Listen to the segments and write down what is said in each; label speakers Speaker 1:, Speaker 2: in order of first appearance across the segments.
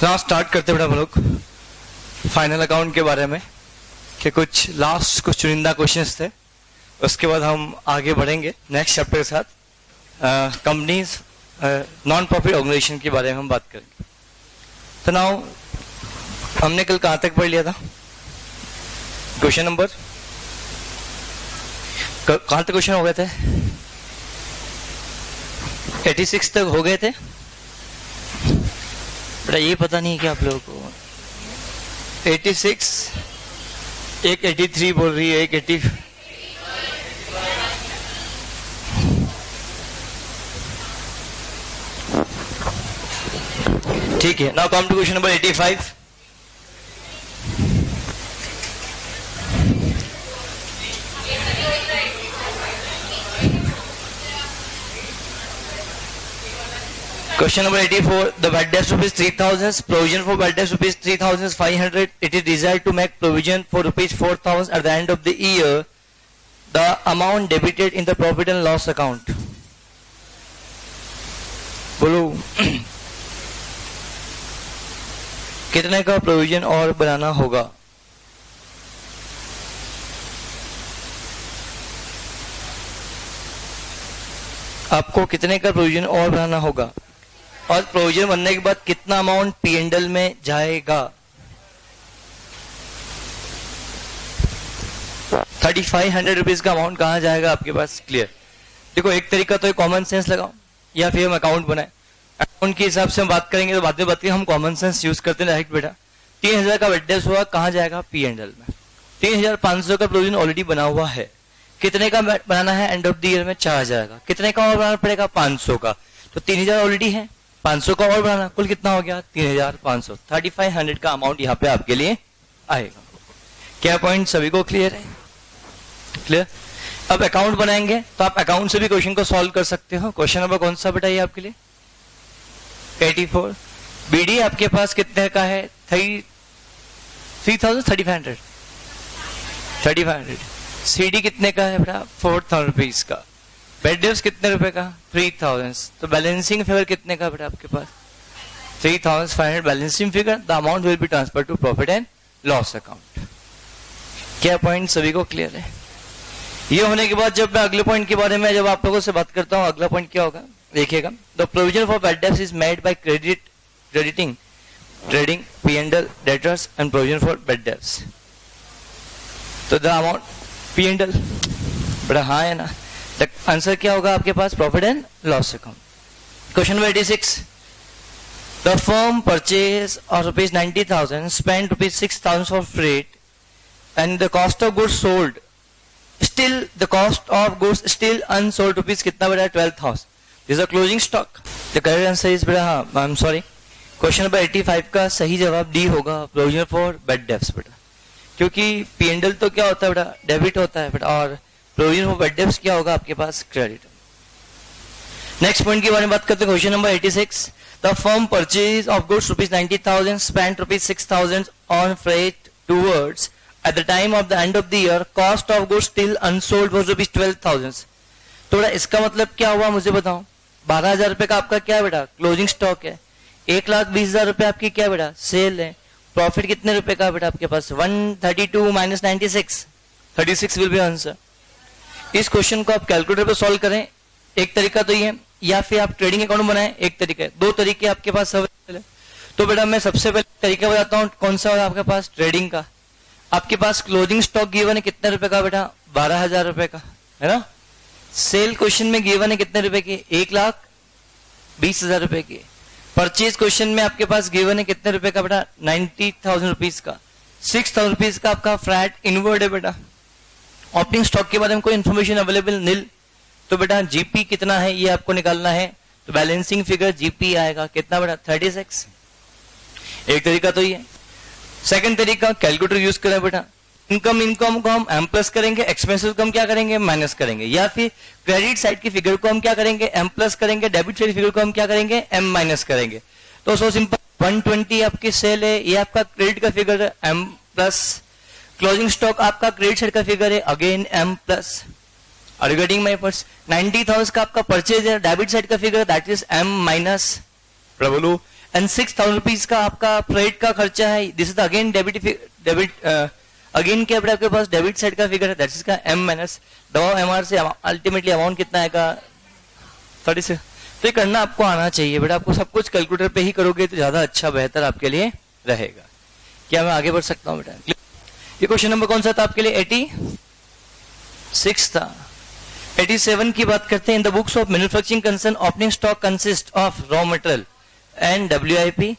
Speaker 1: तो now start करते हैं हम लोग फाइनल अकाउंट के बारे में कि कुछ चुनिंदा क्वेश्चंस थे, उसके बाद हम आगे बढ़ेंगे नेक्स्ट चैप्टर के साथ कंपनीज नॉन प्रॉफिट ऑर्गेनाइजेशन के बारे में हम बात करेंगे। तो नाउ हमने कल कहां तक पढ़ लिया था? क्वेश्चन नंबर कहां तक क्वेश्चन हो गए थे? 86 तक हो गए थे। बेटा ये पता नहीं क्या आप लोगों को 86, एक 83 बोल रही है, एक 80। ठीक है, now come to question number 85। Question number 84. The bad debts rupees 3,000. Provision for bad debts rupees 3,500. It is desired to make provision for rupees 4,000 at the end of the year. The amount debited in the profit and loss account. बोलो कितने का provision और बनाना होगा? आपको कितने का provision और बनाना होगा और प्रोविजन बनने के बाद कितना अमाउंट P&L में जाएगा? 3,500 रुपीज का अमाउंट कहां जाएगा आपके पास? क्लियर। देखो एक तरीका तो कॉमन सेंस लगाओ या फिर हम अकाउंट बनाए। अकाउंट के हिसाब से हम बात करेंगे तो बाद में बात करेंगे, हम कॉमन सेंस यूज करते हैं डायरेक्ट। बेटा 3,000 का बर्थडे हुआ, कहां जाएगा? P&L में। 3,500 का प्रोविजन ऑलरेडी बना हुआ है, कितने का बनाना है? एंड ऑफ द ईयर में 4,000 का। कितने का और बनाना पड़ेगा? 500 का। तो 3,000 ऑलरेडी है, 500 का और बढ़ाना, कुल कितना हो गया? 3,500। 3,500 का अमाउंट यहाँ पे आपके लिए आएगा। क्या पॉइंट सभी को क्लियर है? क्लियर। अब अकाउंट बनाएंगे तो आप अकाउंट से भी क्वेश्चन को सॉल्व कर सकते हो। क्वेश्चन नंबर कौन सा बेटा ये आपके लिए? 84। बीडी आपके पास कितने का है? 3,500। 3,500। सीडी कितने का है बेटा? 4,000 रुपीज का। बेड डेब्ट्स कितने रुपए का? 3,000। तो बैलेंसिंग फिगर कितने का बेटा आपके पास? 3,500 balancing figure. The amount will be transfer to profit and loss account. क्या पॉइंट सभी को क्लियर है? ये होने के बाद जब मैं अगले पॉइंट के बारे में जब आप लोगों से बात करता हूं, अगला पॉइंट क्या होगा देखिएगा। The provision for bad debts is made by crediting trading P&L debtors and provision for bad debts. तो द अमाउंट P&L बड़ा हाँ है ना। आंसर क्या होगा आपके पास? Profit and loss account. Question number 86। The firm purchase और rupees 90,000 spend rupees 6,000 for freight and the cost of goods sold still the cost of goods still unsold rupees कितना बेटा? 12,000। This is closing stock. The correct answer is बेटा हाँ I am sorry question number 85 का सही जवाब D होगा, provision for bad debts बेटा। क्योंकि P&L तो क्या होता है बेटा? डेबिट होता है बेटा, और प्रोविजन फॉर बेड डेब्ट्स क्या होगा आपके पास? क्रेडिट। नेक्स्ट पॉइंट के बारे में बात करते हैं। Question number 86। The firm purchase of goods rupees 90,000 spend rupees 6,000 on freight towards at the time of the end of the year cost of goods still unsold was rupees 12,000। तो बेटा इसका मतलब क्या हुआ मुझे बताओ? 12,000 रुपए का आपका क्या बेटा? क्लोजिंग स्टॉक है। 1,20,000 रुपए आपकी क्या बेटा? सेल है। प्रॉफिट कितने रुपए का बेटा आपके पास? 132 माइनस 96, 36 विल बी आंसर। इस क्वेश्चन को आप कैलकुलेटर पर सॉल्व करें, एक तरीका तो ये, या फिर आप ट्रेडिंग अकाउंट बनाएं, एक तरीका है। दो तरीके आपके पास अवेलेबल है। तो बेटा मैं सबसे पहले तरीका बताता हूं कौन सा है आपके पास? ट्रेडिंग का। आपके पास क्लोजिंग स्टॉक गिवन है कितने रुपए का बेटा? 12,000 रुपए का है ना। सेल क्वेश्चन में गिवन है कितने रुपए की? 1,20,000 रुपए की। परचेज क्वेश्चन में आपके पास गिवन है कितने रुपए का बेटा? 90,000 रुपीज का। 6,000 रुपीज का आपका फ्रैट इनवर्ड है बेटा। ओपनिंग स्टॉक के बारे में कोई इंफॉर्मेशन अवेलेबल नील। तो बेटा जीपी कितना है ये आपको निकालना है। तो बैलेंसिंग फिगर जीपी आएगा कितना बेटा? 36। एक तरीका तो ये। सेकंड तरीका कैलकुलेटर यूज करें बेटा। इनकम को हम एम प्लस करेंगे, एक्सपेंसेस को हम क्या करेंगे? माइनस करेंगे। या फिर क्रेडिट साइड की फिगर को हम क्या करेंगे? एम प्लस करेंगे। डेबिट साइड की फिगर को हम क्या करेंगे? एम माइनस करेंगे। तो सो सिंपल 120 आपकी सेल है, ये आपका क्रेडिट का फिगर है एम प्लस। क्लोजिंग स्टॉक आपका क्रेडिट साइड का फिगर है again M plus. Are you getting my points? 90,000 का आपका परचेज है, डेबिट साइड का figure that is M minus. बोलो एंड 6,000 रुपीज का आपका फ्रेट का खर्चा है. This is again debit again क्या बेटा आपके पास डेबिट साइड का फिगर है, दैट इज का एम माइनस दबाव एमआर से अल्टीमेटली अमाउंट कितना आएगा 36. तो ये करना आपको आना चाहिए बेटा. आपको सब कुछ कैलकुलेटर पे ही करोगे तो ज्यादा अच्छा बेहतर आपके लिए रहेगा. क्या मैं आगे बढ़ सकता हूँ बेटा? ये क्वेश्चन नंबर कौन सा था आपके लिए? 86 था. 87 की बात करते हैं. In the books of manufacturing concern opening stock consist of raw material and WIP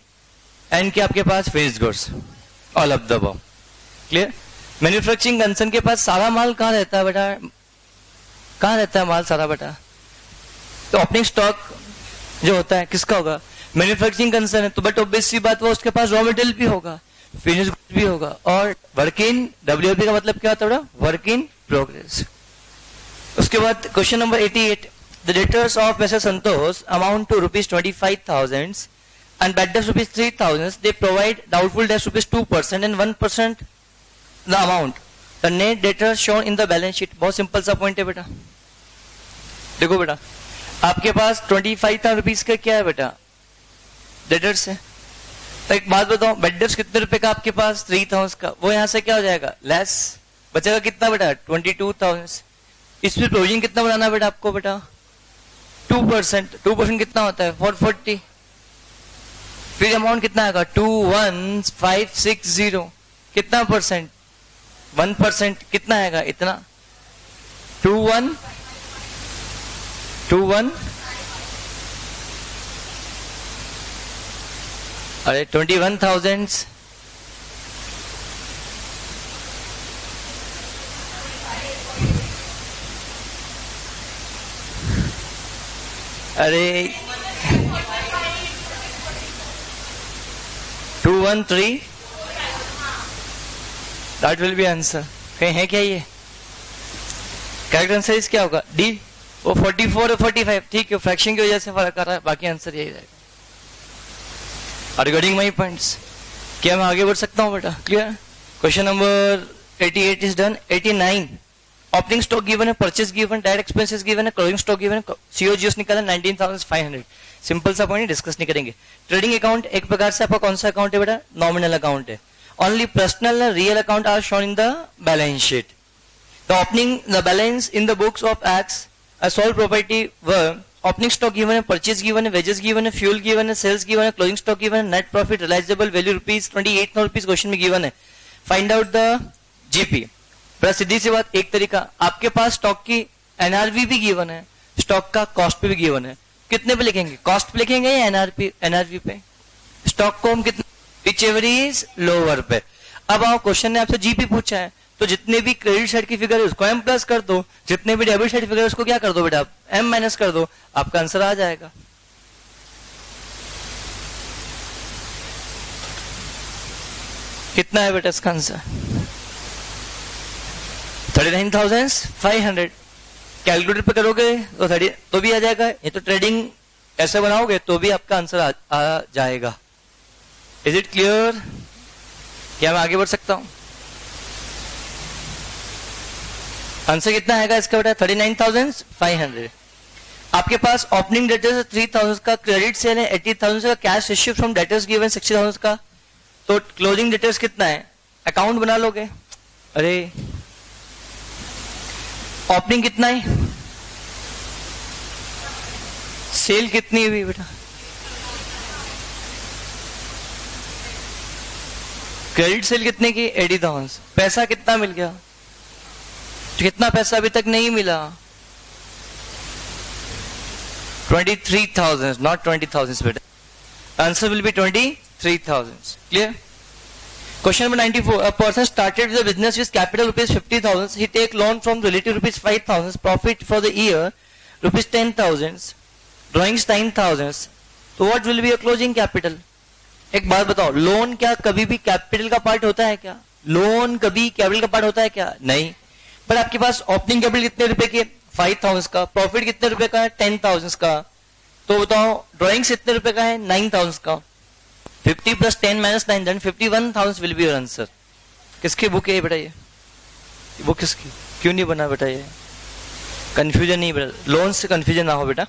Speaker 1: and क्या आपके पास finished goods, all of the above. Clear? Manufacturing concern के पास सारा माल कहाँ रहता है बेटा? कहाँ रहता है माल सारा बेटा? तो ओपनिंग स्टॉक जो होता है किसका होगा? मैन्युफैक्चरिंग कंसर्न है तो बट ऑब्वियस सी बात वो उसके पास रॉ मटेरियल भी होगा, फिनिश गुड्स भी होगा, और वर्क इन WIP का मतलब क्या होता है बेटा? Work in progress. उसके बाद question number 88. The debtors of mister Santosh amount to ₹25,000 and bad debts ₹3,000. They provide doubtful debts ₹2% and 1% the amount. The net debtors shown in the balance sheet. बहुत simple सा पॉइंट है बेटा. देखो बेटा आपके पास 25,000 rupees का क्या है बेटा? डेटर्स है. तो एक बात बताओ, बैड डेब्ट्स कितने रुपए का आपके पास? 3,000 का. वो यहां से क्या हो जाएगा? लेस बचेगा कितना बेटा? 22,000. इसमें प्रोविजन कितना बनाना बेटा आपको बेटा? 2%. 2% कितना होता है? 440. फिर अमाउंट कितना आएगा? 21,560. कितना परसेंट? 1%. कितना आएगा? इतना 21 अरे 21,000 अरे 213. That will B answer. कहीं है क्या ये? करेक्ट आंसर इस क्या होगा? डी. वो 44 और 45. ठीक है, फ्रैक्शन की वजह से फर्क आ रहा है, बाकी आंसर यही रहेगा. रिगार्डिंग माई पॉइंट्स क्या मैं आगे बढ़ सकता हूँ बेटा? Clear? Question number 88 is done. 89. Opening stock given है, purchase given, direct expenses given है, क्लोजिंग स्टॉक गिवन है, COGS निकाला 19,500. सिंपल सा पॉइंट डिस्कस नहीं करेंगे. ट्रेडिंग अकाउंट एक प्रकार से आपका कौन सा अकाउंट है बेटा? नॉमिनल अकाउंट है. Only personal and real account are shown in the balance sheet. The opening the balance in the books of accounts a sole property were opening stock given है, purchase given है, wages given है, fuel given है, sales given है, closing stock given है, net profit realizable value ₹28,000 question में given है. Find out the GP. बड़ा सीधी सी बात, एक तरीका आपके पास स्टॉक की NRV भी गिवन है, स्टॉक का कॉस्ट पे भी गिवन है. कितने पे लिखेंगे? कॉस्ट पे लिखेंगे या NRV पे? स्टॉक को हम कितने? whichever is लोअर पे. अब आओ क्वेश्चन ने आपसे GP पूछा है तो जितने भी क्रेडिट साइड की फिगर है उसको M प्लस कर दो, जितने भी डेबिट साइड फिगर है उसको क्या कर दो बेटा? M माइनस कर दो. आपका आंसर आ जाएगा. कितना है बेटा इसका आंसर? 39,500. कैलकुलेटर पे करोगे तो 30 तो भी आ जाएगा. ये तो ट्रेडिंग ऐसे बनाओगे तो भी आपका आंसर आ जाएगा. Is it clear? क्या मैं आगे बढ़ सकता हूं? आंसर कितना आएगा इसका बेटा? 39,500. आपके पास ओपनिंग डेटर्स 3,000 का, क्रेडिट सेल है 80,000 का, cash issue from debtors given 60,000 का. तो क्लोजिंग डेटर्स कितना है? अकाउंट बना लोगे. अरे ओपनिंग कितना है? सेल कितनी हुई बेटा? क्रेडिट सेल कितने की? 80,000. पैसा कितना मिल गया? कितना पैसा अभी तक नहीं मिला? 23,000, not 20,000 बेटा. Answer will B 23,000. Clear? Question number 94. A person started the business with capital ₹50,000. He take loan from relative ₹5,000. Profit for the year ₹10,000. Drawings 9,000. So what will be your closing capital? एक बात बताओ, loan क्या कभी भी capital का part होता है क्या? लोन कभी कैपिटल का पार्ट होता है क्या? नहीं. पर आपके पास ओपनिंग कैपिटल कितने रुपए की? 5,000 का. प्रॉफिट कितने रुपए का है? 10,000 का. तो बताओ ड्रॉइंग्स कितने रुपए का है? 9,000 का. 50 plus 10 minus 9 then 51,000 will be your answer. किसकी बुक है ये बेटा? ये बुक किसकी? क्यों नहीं बना बेटा? ये कंफ्यूजन नहीं बेटा, लोन से कंफ्यूजन ना हो बेटा.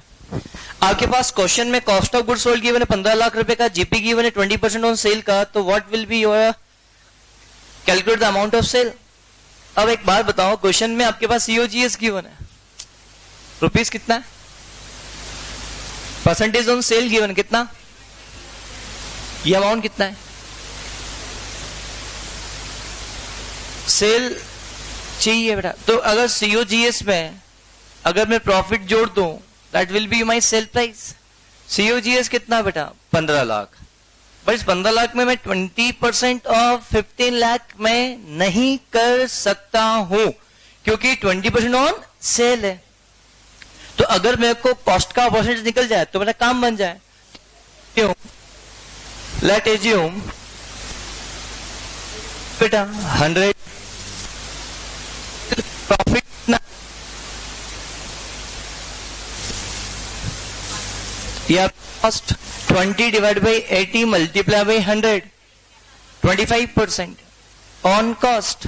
Speaker 1: आपके पास क्वेश्चन में cost of goods sold given है 15 लाख रुपए का, जीपी गिवन है 20% ऑन सेल का, तो what will be your calculate the amount of sale. अब एक बात बताओ, क्वेश्चन में आपके पास सीओजीएस गिवन है, रुपीस कितना है, परसेंटेज ऑन सेल गिवन कितना, ये अमाउंट कितना है, सेल चाहिए बेटा। तो अगर सीओजीएस में अगर मैं प्रॉफिट जोड़ दूं, that will be my sale price. COGS कितना बेटा 15 लाख, पर इस 15 लाख में मैं 20% ऑफ 15 लाख में नहीं कर सकता हूं, क्योंकि 20% ऑन सेल है। तो अगर मेरे को कॉस्ट का परसेंटेज निकल जाए तो मेरा काम बन जाए। क्यों? लेट एज्यूम बेटा 100 प्रॉफिट ना, या cost 20 divide by 80 multiply by 100, 25% on cost.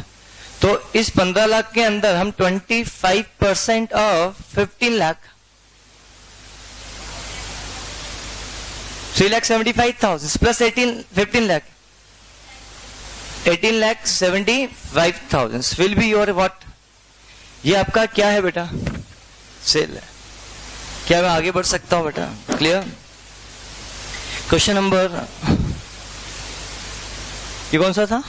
Speaker 1: तो इस 15 लाख के अंदर हम 25% of 15 lakh 3,75,000 plus 15 lakh 18,75,000 will be your what. ये आपका क्या है बेटा, सेल है। क्या मैं आगे बढ़ सकता हूं बेटा? क्लियर? क्वेश्चन नंबर ये कौन सा था?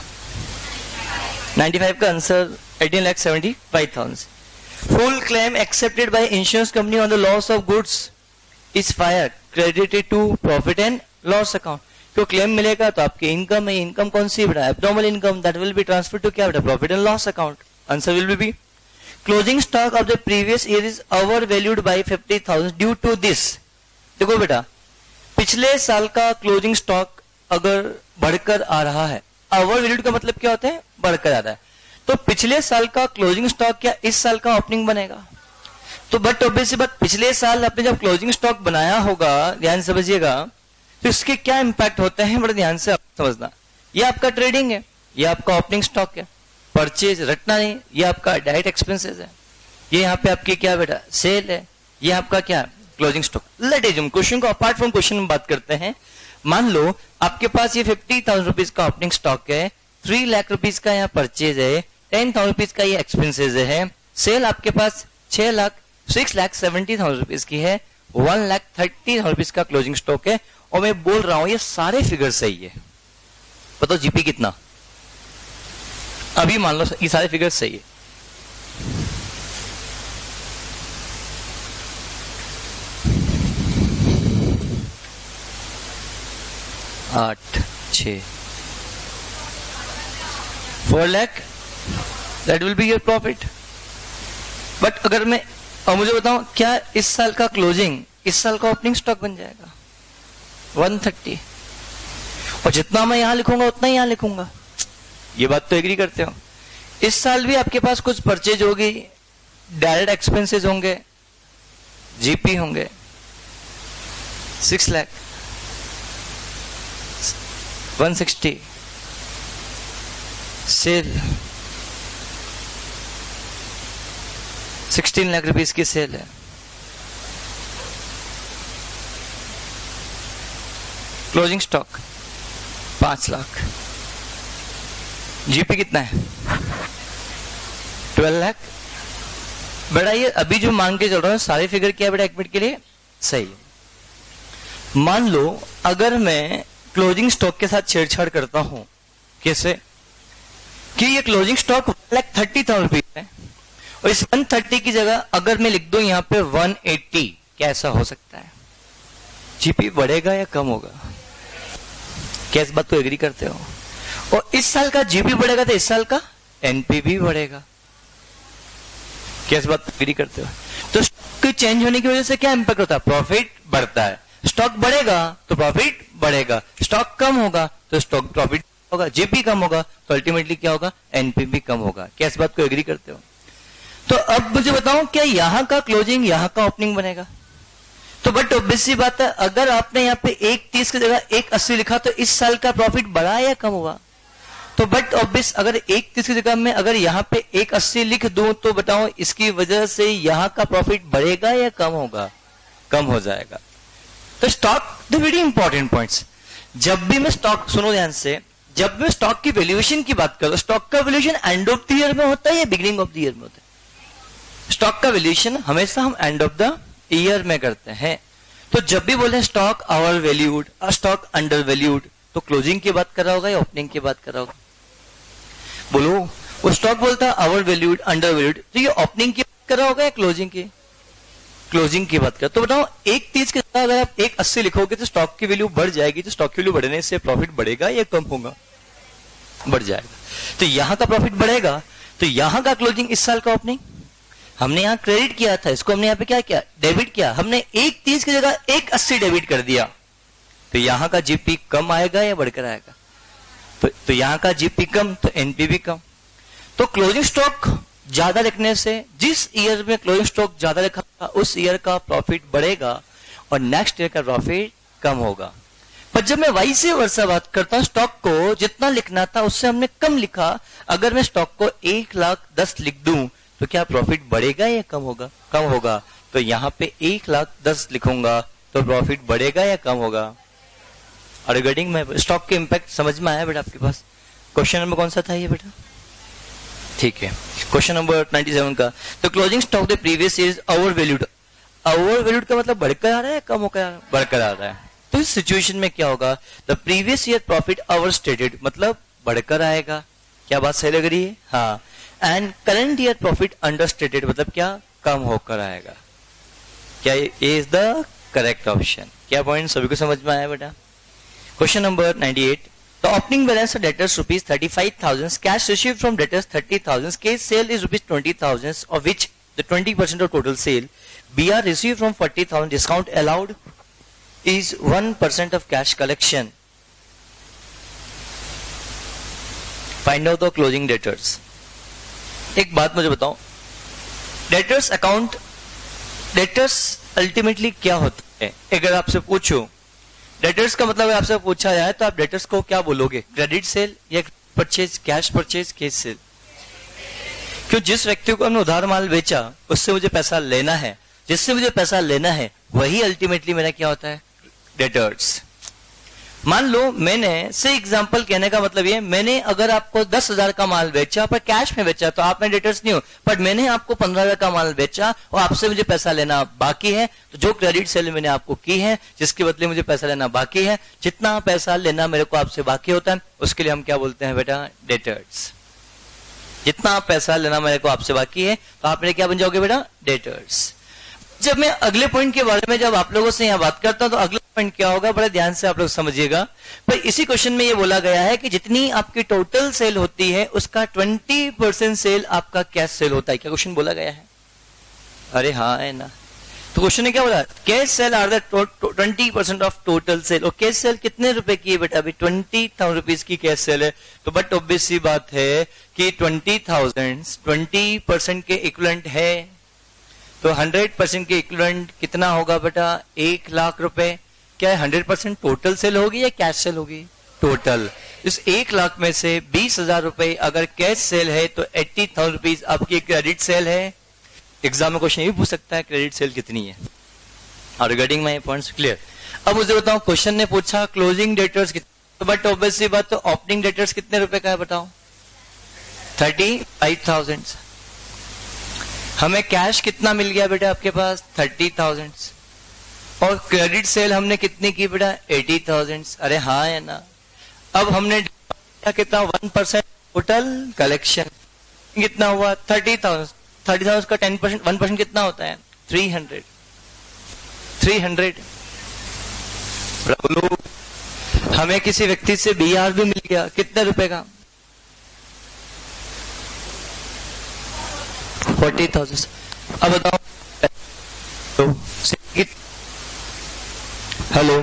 Speaker 1: 95 का answer 18,75,000। Full claim accepted by insurance company on the loss of goods is fire credited to profit and loss account. तो क्लेम मिलेगा तो आपकी इनकम है, इनकम कौन सी बेटा? Abnormal income, that will be transfer to क्या बेटा? Profit and loss account. Answer will be closing stock of the previous year is over valued by 50,000 due to this. देखो बेटा, पिछले साल का क्लोजिंग स्टॉक अगर बढ़कर आ रहा है, ओवर वैल्यूड का मतलब क्या होता है? बढ़कर आ रहा है। तो पिछले साल का क्लोजिंग स्टॉक क्या इस साल का ओपनिंग बनेगा? तो बट ऑब्वियसली बात, पिछले साल आपने जब क्लोजिंग स्टॉक बनाया होगा, ध्यान समझिएगा, तो इसके क्या इंपैक्ट होते हैं बड़े ध्यान से समझना। ये आपका ट्रेडिंग है, ये आपका ओपनिंग स्टॉक है, परचेज रटना नहीं, ये आपका डायरेक्ट एक्सपेंसेस है, ये यहाँ पे आपकी क्या बेटा? सेल है, ये आपका क्या? Closing stock. Late assume question को अपार्ट फ्रॉम क्वेश्चन में बात करते हैं। मान लो आपके पास ये 50,000 रुपीज का ओपनिंग स्टॉक है, 3 लाख रुपीज का यहाँ परचेज है, 10,000 रुपीज का ये एक्सपेंसेज है, सेल आपके पास 6,70,000 रुपीज की है, 1,30,000 रुपीज का क्लोजिंग स्टॉक है, और मैं बोल रहा हूं ये सारे फिगर सही है। बताओ जीपी कितना? अभी मान लो ये सारे फिगर सही है। आठ 6 4 lakh, that will be your profit. But अगर मैं और मुझे बताऊं क्या इस साल का क्लोजिंग इस साल का ओपनिंग स्टॉक बन जाएगा 130, और जितना मैं यहां लिखूंगा उतना ही यहां लिखूंगा। ये बात तो एग्री करते हो? इस साल भी आपके पास कुछ परचेज होगी, डायरेक्ट एक्सपेंसेस होंगे, जीपी होंगे 6 लाख 160, सेल 16 लाख रुपीस की सेल है, क्लोजिंग स्टॉक 5 लाख, जीपी कितना है? 12 लाख। बेटा ये अभी जो मांग के चल रहा है सारे फिगर क्या है बेटा? 1 मिनट के लिए सही है। मान लो अगर मैं क्लोजिंग स्टॉक के साथ छेड़छाड़ करता हूं, कैसे कि ये क्लोजिंग स्टॉक 1,30,000 रुपीज है, और इस 130 की जगह अगर मैं लिख दूं यहां पे 180, कैसा हो सकता है? जीपी बढ़ेगा या कम होगा? क्या इस बात को एग्री करते हो? और इस साल का जीपी बढ़ेगा तो इस साल का एनपी भी बढ़ेगा। क्या इस बात को एग्री करते हो? तो स्टॉक चेंज होने की वजह से क्या इंपैक्ट होता है? प्रॉफिट बढ़ता है। स्टॉक बढ़ेगा तो प्रॉफिट बढ़ेगा, स्टॉक कम होगा तो स्टॉक प्रॉफिट होगा, जीपी कम होगा तो अल्टीमेटली क्या होगा? एनपी भी कम होगा। क्या इस बात को एग्री करते हो? तो अब मुझे बताओ क्या यहां का क्लोजिंग यहां का ओपनिंग बनेगा? तो बट ऑब्वियस सी बात है, अगर आपने यहाँ पे 130 की जगह 180 लिखा तो इस साल का प्रॉफिट बढ़ा या कम हुआ? तो बट ऑब्वियस अगर 130 की जगह में अगर यहाँ पे 180 लिख दूं तो बताओ इसकी वजह से यहाँ का प्रॉफिट बढ़ेगा या कम होगा? कम हो जाएगा। तो stock the very important points, जब भी मैं स्टॉक, सुनो ध्यान से, जब मैं स्टॉक की वैल्यूएशन की बात करूं, स्टॉक का valuation end of the year में होता है या बिगिनिंग ऑफ द ईयर में होता है? स्टॉक का वैल्यूएशन हमेशा हम एंड ऑफ द ईयर में करते हैं। तो जब भी बोले stock over valued, stock under valued, तो क्लोजिंग की बात कर रहा होगा या ओपनिंग की बात कर रहा होगा? बोलो, वो स्टॉक बोलता है ओवर वैल्यूड, अंडर वैल्यूड, तो ये ओपनिंग की बात कर रहा होगा या क्लोजिंग की? क्लोजिंग की बात कर। तो बताओ, एक 30 के साथ अगर आप 1.80 लिखोगे तो स्टॉक की वैल्यू बढ़ जाएगी, तो स्टॉक की वैल्यू बढ़ने से प्रॉफिट बढ़ेगा या कम होगा? बढ़ जाएगा। तो यहां का प्रॉफिट बढ़ेगा, तो यहां का क्लोजिंग इस साल का ओपनिंग हमने यहां क्रेडिट किया था, इसको हमने यहां पे क्या किया? डेबिट किया। हमने 1.30 की जगह 1.80 डेबिट कर दिया, तो यहां का जीपी कम आएगा या बढ़कर आएगा? तो यहां का जीपी कम तो एनपीवी कम। तो क्लोजिंग स्टॉक ज्यादा लिखने से, जिस ईयर में क्लोजिंग स्टॉक ज्यादा लिखा था उस ईयर का प्रॉफिट बढ़ेगा और नेक्स्ट ईयर का प्रॉफिट कम होगा। पर जब मैं वाइस वर्सा बात करता हूं, स्टॉक को जितना लिखना था उससे हमने कम लिखा, अगर मैं स्टॉक को 1,10,000 लिख दूं तो क्या प्रॉफिट बढ़ेगा या कम होगा? कम होगा। तो यहां पे 1,10,000 लिखूंगा तो प्रॉफिट बढ़ेगा या कम होगा? और रिगार्डिंग में स्टॉक के इंपैक्ट समझ में आया बेटा आपके पास? क्वेश्चन नंबर कौन सा था ये बेटा? ठीक है, क्वेश्चन नंबर 97 का। तो closing stock the previous year is over valued. Over valued का मतलब बढ़कर आ रहा है, कम होकर बढ़कर आ रहा है। तो इस सिचुएशन में क्या होगा? The previous year profit over stated, मतलब बढ़कर आएगा। क्या बात सही लग रही है? हाँ। And current year profit under stated, मतलब क्या? कम होकर आएगा। क्या ये इज द करेक्ट ऑप्शन? क्या पॉइंट सभी को समझ में आया बेटा? Question number 98। The opening balance of debtors rupees 35,000, cash received from debtors 30,000, cash sale is rupees 20,000, of which the 20% of total sale, BR received from 40,000, discount allowed is 1% of cash collection. Find out the closing debtors. एक बात मुझे बताओ, debtors account, debtors ultimately क्या होता है? अगर आपसे पूछो डेटर्स का मतलब आपसे पूछा जाए तो आप डेटर्स को क्या बोलोगे? क्रेडिट सेल या purchase, cash purchase, cash sale? क्यों? जिस व्यक्ति को हमने उधार माल बेचा उससे मुझे पैसा लेना है, जिससे मुझे पैसा लेना है वही अल्टीमेटली मेरा क्या होता है? डेटर्स। मान लो मैंने से एग्जांपल कहने का मतलब ये, मैंने अगर आपको 10,000 का माल बेचा पर कैश में बेचा तो आप में डेटर्स नहीं हो, पर मैंने आपको 15,000 का माल बेचा और आपसे मुझे पैसा लेना बाकी है, तो जो क्रेडिट सेल मैंने आपको की है जिसके बदले मुझे पैसा लेना बाकी है, जितना पैसा लेना मेरे को आपसे बाकी होता है उसके लिए हम क्या बोलते हैं बेटा? डेटर्स। जितना पैसा लेना मेरे को आपसे बाकी है तो आप मेरे क्या बन जाओगे बेटा? डेटर्स। जब मैं अगले पॉइंट के बारे में जब आप लोगों से यहां बात करता हूं तो अगला पॉइंट क्या होगा, बड़े ध्यान से आप लोग समझिएगा। पर इसी क्वेश्चन में ये बोला गया है कि जितनी आपकी टोटल सेल होती है उसका 20% सेल आपका कैश सेल होता है। क्या क्वेश्चन बोला गया है? अरे हाँ है ना। तो क्वेश्चन ने क्या बोला? Cash sale are the 20% of total sale. और कैश सेल कितने रुपए की है बेटा? अभी 20,000 रुपीज की कैश सेल है। तो बट ऑब्वियस सी बात है कि 20,000 20% के इक्विवेलेंट है, तो 100% के इक्विवेलेंट कितना होगा बेटा? 1,00,000 रुपए। क्या 100% टोटल सेल होगी या कैश सेल होगी? टोटल। इस 1,00,000 में से 20,000 रुपए अगर कैश सेल है तो 80,000 रुपीज आपकी क्रेडिट सेल है। एग्जाम में क्वेश्चन ये पूछ सकता है क्रेडिट सेल कितनी है। और रिगार्डिंग माय पॉइंट्स क्लियर। अब मुझे बताओ, क्वेश्चन ने पूछा क्लोजिंग डेटर्स कितने, तो बट ऑब्वियसली बात, तो ओपनिंग डेटर्स कितने रुपए का है बताओ? 35,000। हमें कैश कितना मिल गया बेटा आपके पास? 30,000। और क्रेडिट सेल हमने कितनी की बेटा? 80,000। अरे हाँ है ना। अब हमने कितना? 1% टोटल कलेक्शन कितना हुआ? 30,000। 30,000 का 10%, 1% कितना होता है? 300। 300। हमें किसी व्यक्ति से बीआर भी मिल गया, कितने रुपए का? 40,000। अब बताओ, hello,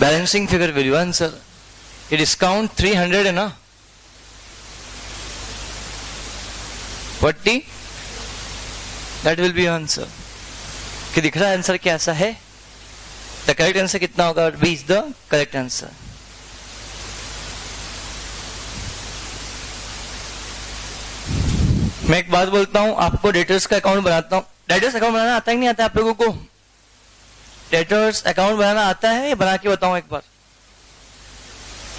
Speaker 1: balancing figure value answer, ये डिस्काउंट 300 है ना? 40, दैट विल बी आंसर। कि दिख रहा है आंसर कैसा है? द करेक्ट आंसर कितना होगा? B is the correct answer. मैं एक बात बोलता हूं, आपको डेटर्स का अकाउंट बनाता हूं। डेटर्स अकाउंट बनाना आता है कि नहीं आता है आप लोगों को? डेटर्स अकाउंट बनाना आता है या बना के बताऊं? एक बार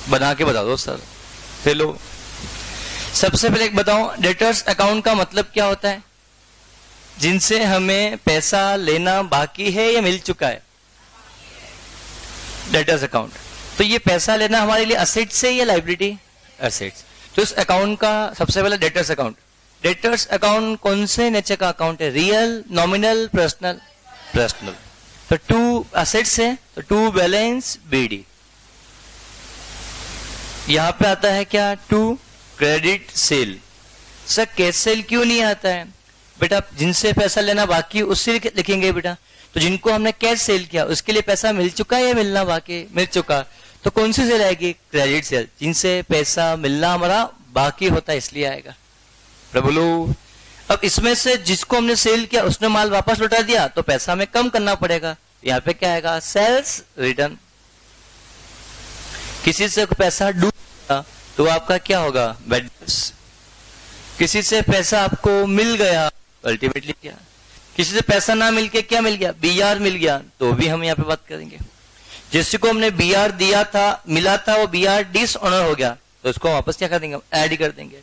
Speaker 1: बना के बता दो सर। चलो सबसे पहले एक बताओ, डेटर्स अकाउंट का मतलब क्या होता है? जिनसे हमें पैसा लेना बाकी है या मिल चुका है, डेटर्स अकाउंट। तो ये पैसा लेना हमारे लिए असेट्स है या लाइबिलिटी? असेट्स। तो इस अकाउंट का सबसे पहले डेटर्स अकाउंट। डेटर्स अकाउंट कौन से नेचर का अकाउंट है? Real, nominal, personal? पर्सनल। तो टू असेट्स है, तो टू बैलेंस बीडी। यहां पे आता है क्या? To credit sale. Sir cash sale क्यों नहीं आता है? बेटा जिनसे पैसा लेना बाकी उससे लिखेंगे बेटा। तो जिनको हमने कैश सेल किया उसके लिए पैसा मिल चुका है या मिलना बाकी? मिल चुका। तो कौन सी सेल आएगी? Credit sale. जिनसे पैसा मिलना हमारा बाकी होता है इसलिए आएगा। बोलो अब इसमें से जिसको हमने सेल किया उसने माल वापस लौटा दिया तो पैसा हमें कम करना पड़ेगा। यहाँ पे क्या आएगा? Sales return. किसी से पैसा डूबा तो आपका क्या होगा? Bad debts. किसी से पैसा आपको मिल गया अल्टीमेटली क्या? किसी से पैसा ना मिलके क्या मिल गया? बीआर मिल गया, तो भी हम यहाँ पे बात करेंगे। जिसको हमने बीआर दिया था, मिला था, वो बीआर डिसऑनर हो गया तो उसको वापस क्या कर देंगे? ऐड कर देंगे।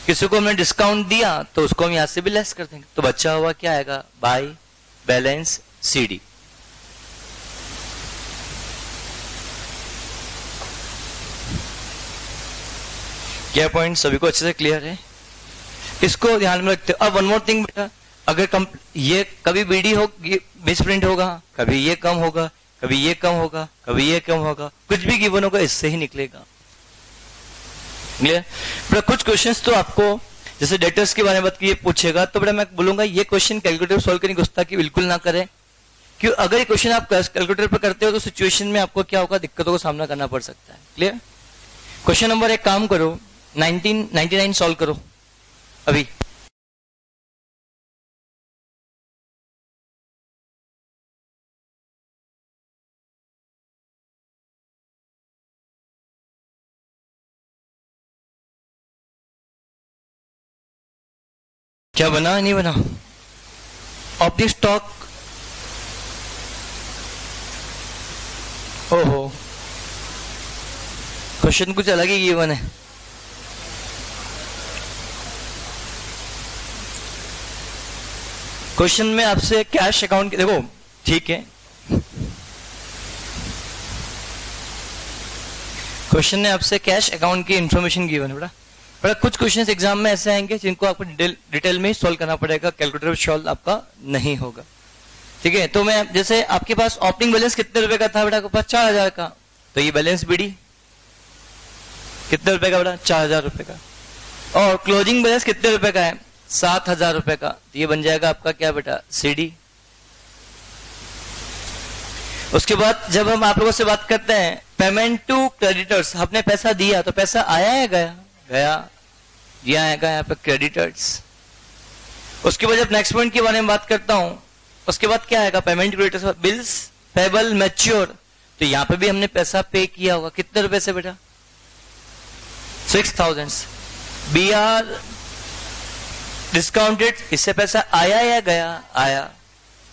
Speaker 1: किसी को हमने डिस्काउंट दिया तो उसको हम यहां से भी लेस कर देंगे। तो बचा हुआ क्या आएगा? By balance CD. क्या पॉइंट सभी को अच्छे से क्लियर है? इसको ध्यान में रखते हो। अब वन मोर थिंग बेटा, अगर ये कभी बीडी हो मिस प्रिंट होगा, कभी ये कम होगा, कभी ये कम होगा, कभी ये कम होगा, कुछ भी गिवन होगा इससे ही निकलेगा। क्लियर? बेटा कुछ क्वेश्चंस तो आपको जैसे डेटर्स के बारे में बात की पूछेगा तो बेटा मैं बोलूंगा ये क्वेश्चन कैलकुलेटर सॉल्व करने की गुस्ताखी बिल्कुल ना करें। क्यों? अगर ये क्वेश्चन आप कैलकुलेटर पर करते हो तो सिचुएशन में आपको क्या होगा? दिक्कतों का सामना करना पड़ सकता है। क्लियर? क्वेश्चन नंबर एक काम करो, 1999 सॉल्व करो अभी। क्या बना? नहीं बना? ऑप्टिक स्टॉक, ओहो क्वेश्चन कुछ अलग ही गिवन है। क्वेश्चन में आपसे कैश अकाउंट की, देखो ठीक है, क्वेश्चन ने आपसे कैश अकाउंट की इंफॉर्मेशन गिवन है बेटा। बड़ा कुछ क्वेश्चंस एग्जाम में ऐसे आएंगे जिनको आपको डिटेल में सॉल्व करना पड़ेगा, कैलकुलेटर सॉल्व आपका नहीं होगा। ठीक है? तो मैं जैसे आपके पास ओपनिंग बैलेंस कितने रुपए का था बेटा? आपके पास 4000 का, तो ये बैलेंस बीडी कितने रुपए का बेटा? 4000 रुपए का। और क्लोजिंग बैलेंस कितने रुपए का है? 7000 रुपए का, तो ये बन जाएगा आपका क्या बेटा? सीडी। उसके बाद जब हम आप लोगों से बात करते हैं पेमेंट टू क्रेडिटर्स, आपने पैसा दिया तो पैसा आया है गया? गया, दिया आएगा यहाँ पे क्रेडिटर्स। उसके बाद जब नेक्स्ट पॉइंट के बारे में बात करता हूं, उसके बाद क्या आएगा? Payment creditors, bills payable mature, तो यहां पे भी हमने पैसा पे किया होगा। कितने रुपए से बेटा? 6000। बी आर डिस्काउंटेड, इससे पैसा आया या गया? आया,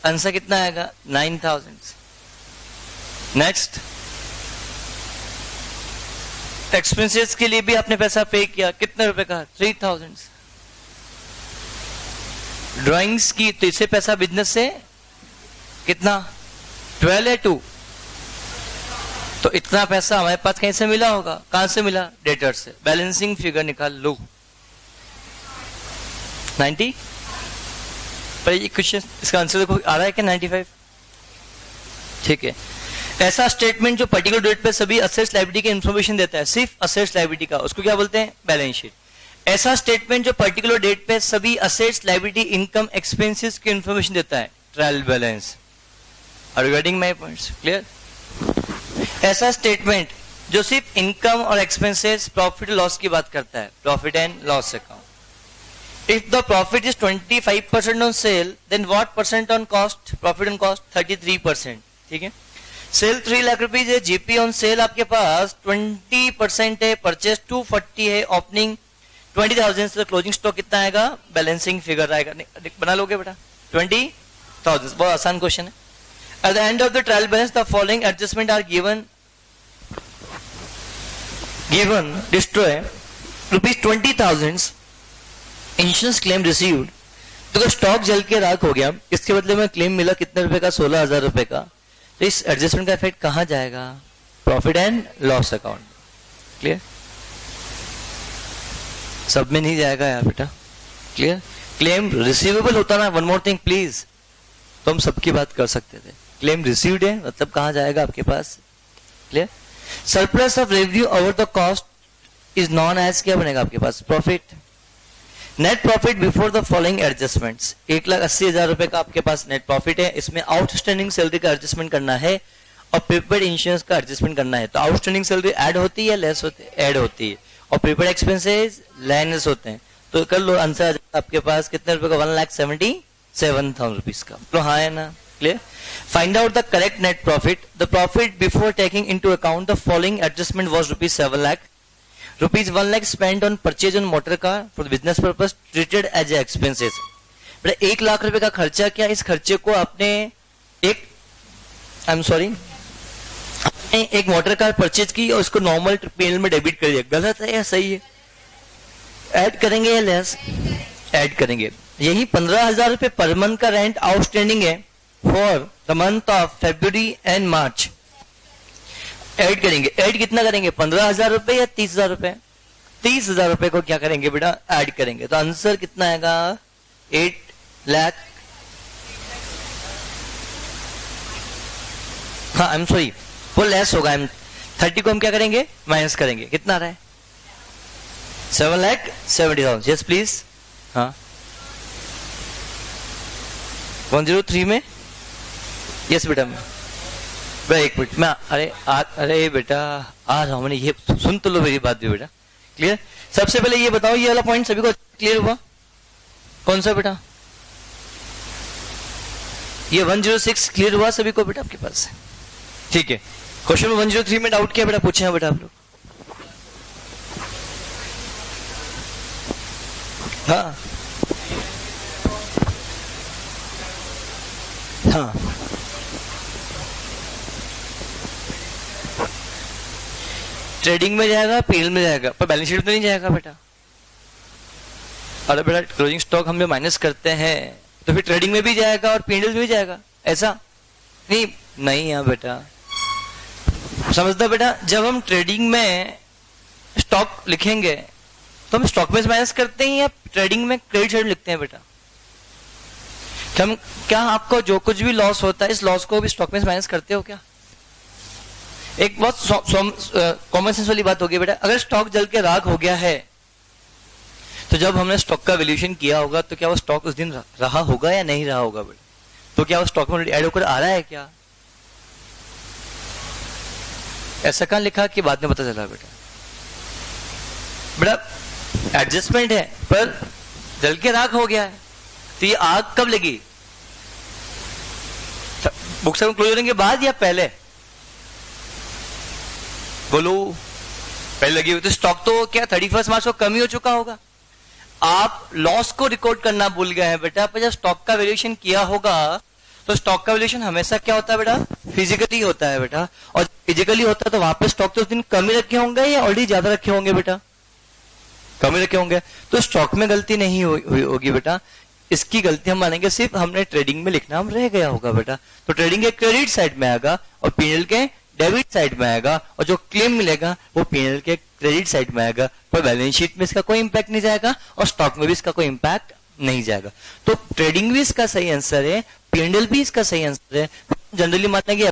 Speaker 1: आंसर कितना आएगा? 9000। नेक्स्ट, एक्सपेंसेस के लिए भी आपने पैसा पे किया, कितने रुपए का? 3000। ड्राइंग्स की, तो इससे पैसा बिजनेस से कितना? 12 है 2, तो इतना पैसा हमारे पास कहीं से मिला होगा? कहां से मिला? डेटर से। बैलेंसिंग फिगर निकाल लो 90। पर ये क्वेश्चन इसका आंसर देखो आ रहा है क्या? 95। ठीक है। ऐसा स्टेटमेंट जो पर्टिकुलर डेट पे सभी असेट्स लायबिलिटी की इंफॉर्मेशन देता है, सिर्फ असेट्स लायबिलिटी का, उसको क्या बोलते हैं? Balance sheet. ऐसा स्टेटमेंट जो पर्टिकुलर डेट पे सभी असेट्स लायबिलिटी इनकम एक्सपेंसेस की इंफॉर्मेशन देता है, trial balance. Are you getting my points? Clear? ऐसा स्टेटमेंट जो सिर्फ इनकम और एक्सपेंसेस, प्रॉफिट लॉस की बात करता है, profit and loss account. If the profit is 25% on sale, then what percent on cost? Profit on cost 33%। ठीक है? सेल 3 लाख रुपीज है, जीपी ऑन सेल आपके पास 20% है, परचेस 240 है, ओपनिंग 20,000 से, क्लोजिंग स्टॉक कितना आएगा? बैलेंसिंग फिगर आएगा। बना लोगे बेटा? 20,000। बहुत आसान क्वेश्चन है। At the end of the trial balance, the following adjustment are given. Destroy rupees 20,000 insurance claim received. तो स्टॉक जल के राख हो गया, इसके बदले में क्लेम मिला कितने रुपए का? 16,000 रुपए का. तो इस एडजस्टमेंट का इफेक्ट कहां जाएगा? Profit and loss account. Clear? सब में नहीं जाएगा यार बेटा. क्लियर? क्लेम रिसीवेबल होता ना. वन मोर थिंग प्लीज, तो हम सबकी बात कर सकते थे. क्लेम रिसीव्ड है मतलब कहां जाएगा आपके पास? Clear? Surplus of revenue over the cost is known as क्या बनेगा आपके पास? Profit. Net profit before the following adjustments. 1,80,000 रुपए का आपके पास नेट प्रॉफिट है. इसमें आउटस्टैंडिंग सैलरी का एडजस्टमेंट करना है और प्रीपेड इंश्योरेंस का एडजस्टमेंट करना है. तो आउटस्टैंडिंग सैलरी ऐड होती है, लेस होती है? ऐड होती है. और प्रीपेड एक्सपेंसेस लाइनस होते हैं. तो कर लो आंसर आपके पास कितने रुपए का? 1,77,000 रुपीज का. तो हाँ है ना? Clear? Find out the correct net profit. The profit before taking into account the following adjustment was rupees 7 lakh. Rupees 1 lakh spend on purchase on motor car for business purpose treated as expenses. 1 lakh रुपए का खर्चा किया. इस खर्चे को आपने एक motor car purchase की और उसको नॉर्मल पीएल में डेबिट कर दिया. गलत है या सही है? ऐड करेंगे या लेस? ऐड करेंगे. यही 15,000 रुपए पर मंथ का रेंट आउटस्टैंडिंग है for the month of February and March. Add करेंगे. ऐड कितना करेंगे? 15,000 रुपए या 30,000 रुपए? 30,000 रुपए को क्या करेंगे बेटा? ऐड करेंगे. तो आंसर कितना आएगा? 8 लाख. हाँ आई एम सॉरी, वो लेस होगा. 30 को हम क्या करेंगे? माइनस करेंगे. कितना आ रहा है? 7,70,000. Yes please. हाँ 103 में. यस बेटा. एक मिनट मैं अरे बेटा आ रहा हूं. मैंने ये सुन तो लो मेरी बात भी बेटा. क्लियर? सबसे पहले ये बताओ, ये वाला पॉइंट सभी को क्लियर हुआ? कौन सा बेटा? ये 106 क्लियर हुआ सभी को बेटा आपके पास? ठीक है. क्वेश्चन 103 में डाउट किया बेटा? पूछे हैं बेटा आप लोग? हाँ हाँ ट्रेडिंग में जाएगा, पीएल में जाएगा, पर बैलेंस शीट में नहीं जाएगा बेटा. अरे बेटा क्लोजिंग स्टॉक हम माइनस करते हैं तो फिर ट्रेडिंग में भी जाएगा और पीएल में भी जाएगा. ऐसा नहीं है बेटा. समझता बेटा? जब हम ट्रेडिंग में स्टॉक लिखेंगे तो हम स्टॉक में माइनस करते हैं या ट्रेडिंग में क्रेडिट साइड लिखते हैं बेटा? हम क्या आपको जो कुछ भी लॉस होता है इस लॉस को भी स्टॉक में माइनस करते हो क्या? एक बहुत कॉमन सेंस वाली बात होगी बेटा. अगर स्टॉक जल के राख हो गया है तो जब हमने स्टॉक का वैल्यूएशन किया होगा तो क्या वो स्टॉक उस दिन रहा होगा या नहीं रहा होगा बेटा? तो क्या वो स्टॉक में ऐड होकर आ रहा है क्या? ऐसा कहां लिखा कि बाद में पता चला बेटा? बेटा एडजस्टमेंट है पर जल के राख हो गया है तो ये आग कब लगी? बुक से क्लोज होने के बाद या पहले? बोलो. पहले लगी हुई. तो स्टॉक तो क्या 31 मार्च को कम ही हो चुका होगा. आप लॉस को रिकॉर्ड करना भूल गए हैं बेटा. पर जब स्टॉक का वैल्यूएशन किया होगा तो स्टॉक का वैल्यूएशन हमेशा क्या होता है बेटा? फिजिकली होता है बेटा. और फिजिकली होता है तो वहां पे स्टॉक तो उस दिन कम ही रखे होंगे या ऑलरेडी ज्यादा रखे होंगे बेटा? कम ही रखे होंगे. तो स्टॉक में गलती नहीं हुई होगी बेटा. इसकी गलती हम मानेंगे सिर्फ हमने ट्रेडिंग में लिखना हम रह गया होगा बेटा. तो ट्रेडिंग के क्रेडिट साइड में आएगा और पीएल के डेबिट साइड में आएगा और जो क्लेम मिलेगा वो पीएल के क्रेडिट साइड में आएगा. पर बैलेंस शीट में इसका कोई इंपैक्ट नहीं जाएगा और स्टॉक में भी इसका कोई इंपैक्ट नहीं जाएगा. तो ट्रेडिंग भी इसका सही आंसर है, पीएनएल भी इसका सही आंसर है. जनरली मानते हैं कि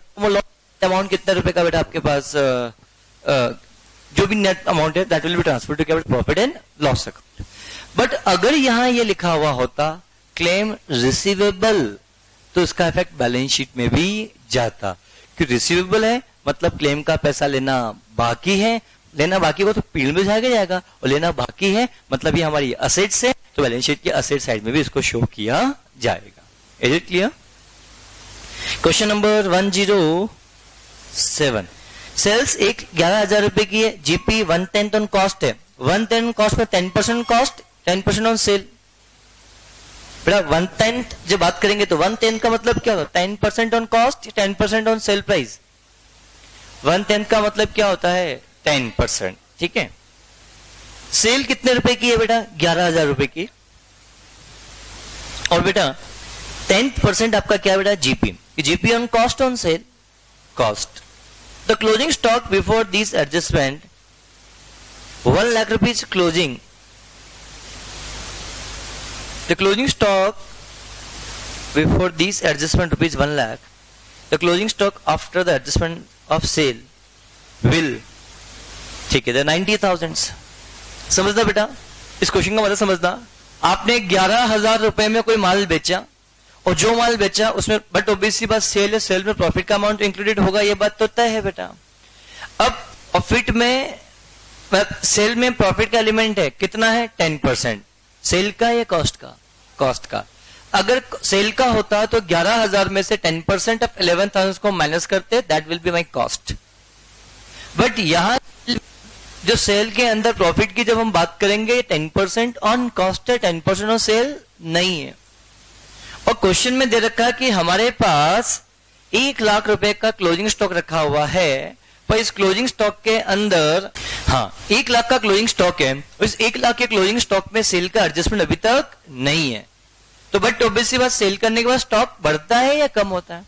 Speaker 1: अमाउंट कितना रुपए का बेटा आपके पास जो भी नेट अमाउंट है that will be transfer to capital profit and loss account. But अगर यहां ये लिखा हुआ होता क्लेम रिसीवेबल तो इसका इफेक्ट बैलेंस शीट में भी जाता. कि रिसीवेबल है मतलब क्लेम का पैसा लेना बाकी है. लेना बाकी को तो पीएल में जाएगा और लेना बाकी है मतलब ये हमारी असेट्स है तो बैलेंस शीट के असेट साइड में भी इसको शो किया जाएगा. Is it clear? Question number 107. Sales 11,000 रुपए की है. जीपी 1/10 ऑन कॉस्ट है. 1/10 cost per 10% cost 10% on sale. बेटा 1/10 जब बात करेंगे तो 1/10 का मतलब क्या होता है? 10% on cost, 10% on sale price. 1/10 का मतलब क्या होता है? 10%। ठीक है। सेल कितने रुपए की है बेटा? 11,000 रुपए की। और बेटा 10% आपका क्या बेटा? GP. GP on cost, on sale cost. The closing stock before this adjustment 1 lakh rupees closing. The closing stock before these adjustment rupees 1 lakh. The closing stock after the adjustment of sale will, ठीक है, 90,000। समझना बेटा, इस question का मतलब समझना। आपने 11,000 रुपए में कोई माल बेचा, और जो माल बेचा उसमें, बट ओबीसी बात सेल है, सेल में प्रॉफिट का अमाउंट इंक्लूडेड होगा, ये बात तो तय है बेटा। अब प्रॉफिट में, सेल में प्रॉफिट का एलिमेंट है, कितना है? 10%। सेल का या कॉस्ट का? कॉस्ट का। अगर सेल का होता तो 11,000 में से 10% ऑफ 11,000 को माइनस करते, that will be my cost. But यहां जो सेल के अंदर प्रॉफिट की जब हम बात करेंगे, 10% ऑन कॉस्ट है, 10% ऑन सेल नहीं है। और क्वेश्चन में दे रखा है कि हमारे पास 1 लाख रुपए का क्लोजिंग स्टॉक रखा हुआ है, पर इस क्लोजिंग स्टॉक के अंदर, हाँ 1 लाख का क्लोजिंग स्टॉक है, इस 1 लाख के क्लोजिंग स्टॉक में सेल का एडजस्टमेंट अभी तक नहीं है। तो बट ऑब्वियसली बात, सेल करने के बाद स्टॉक बढ़ता है या कम होता है?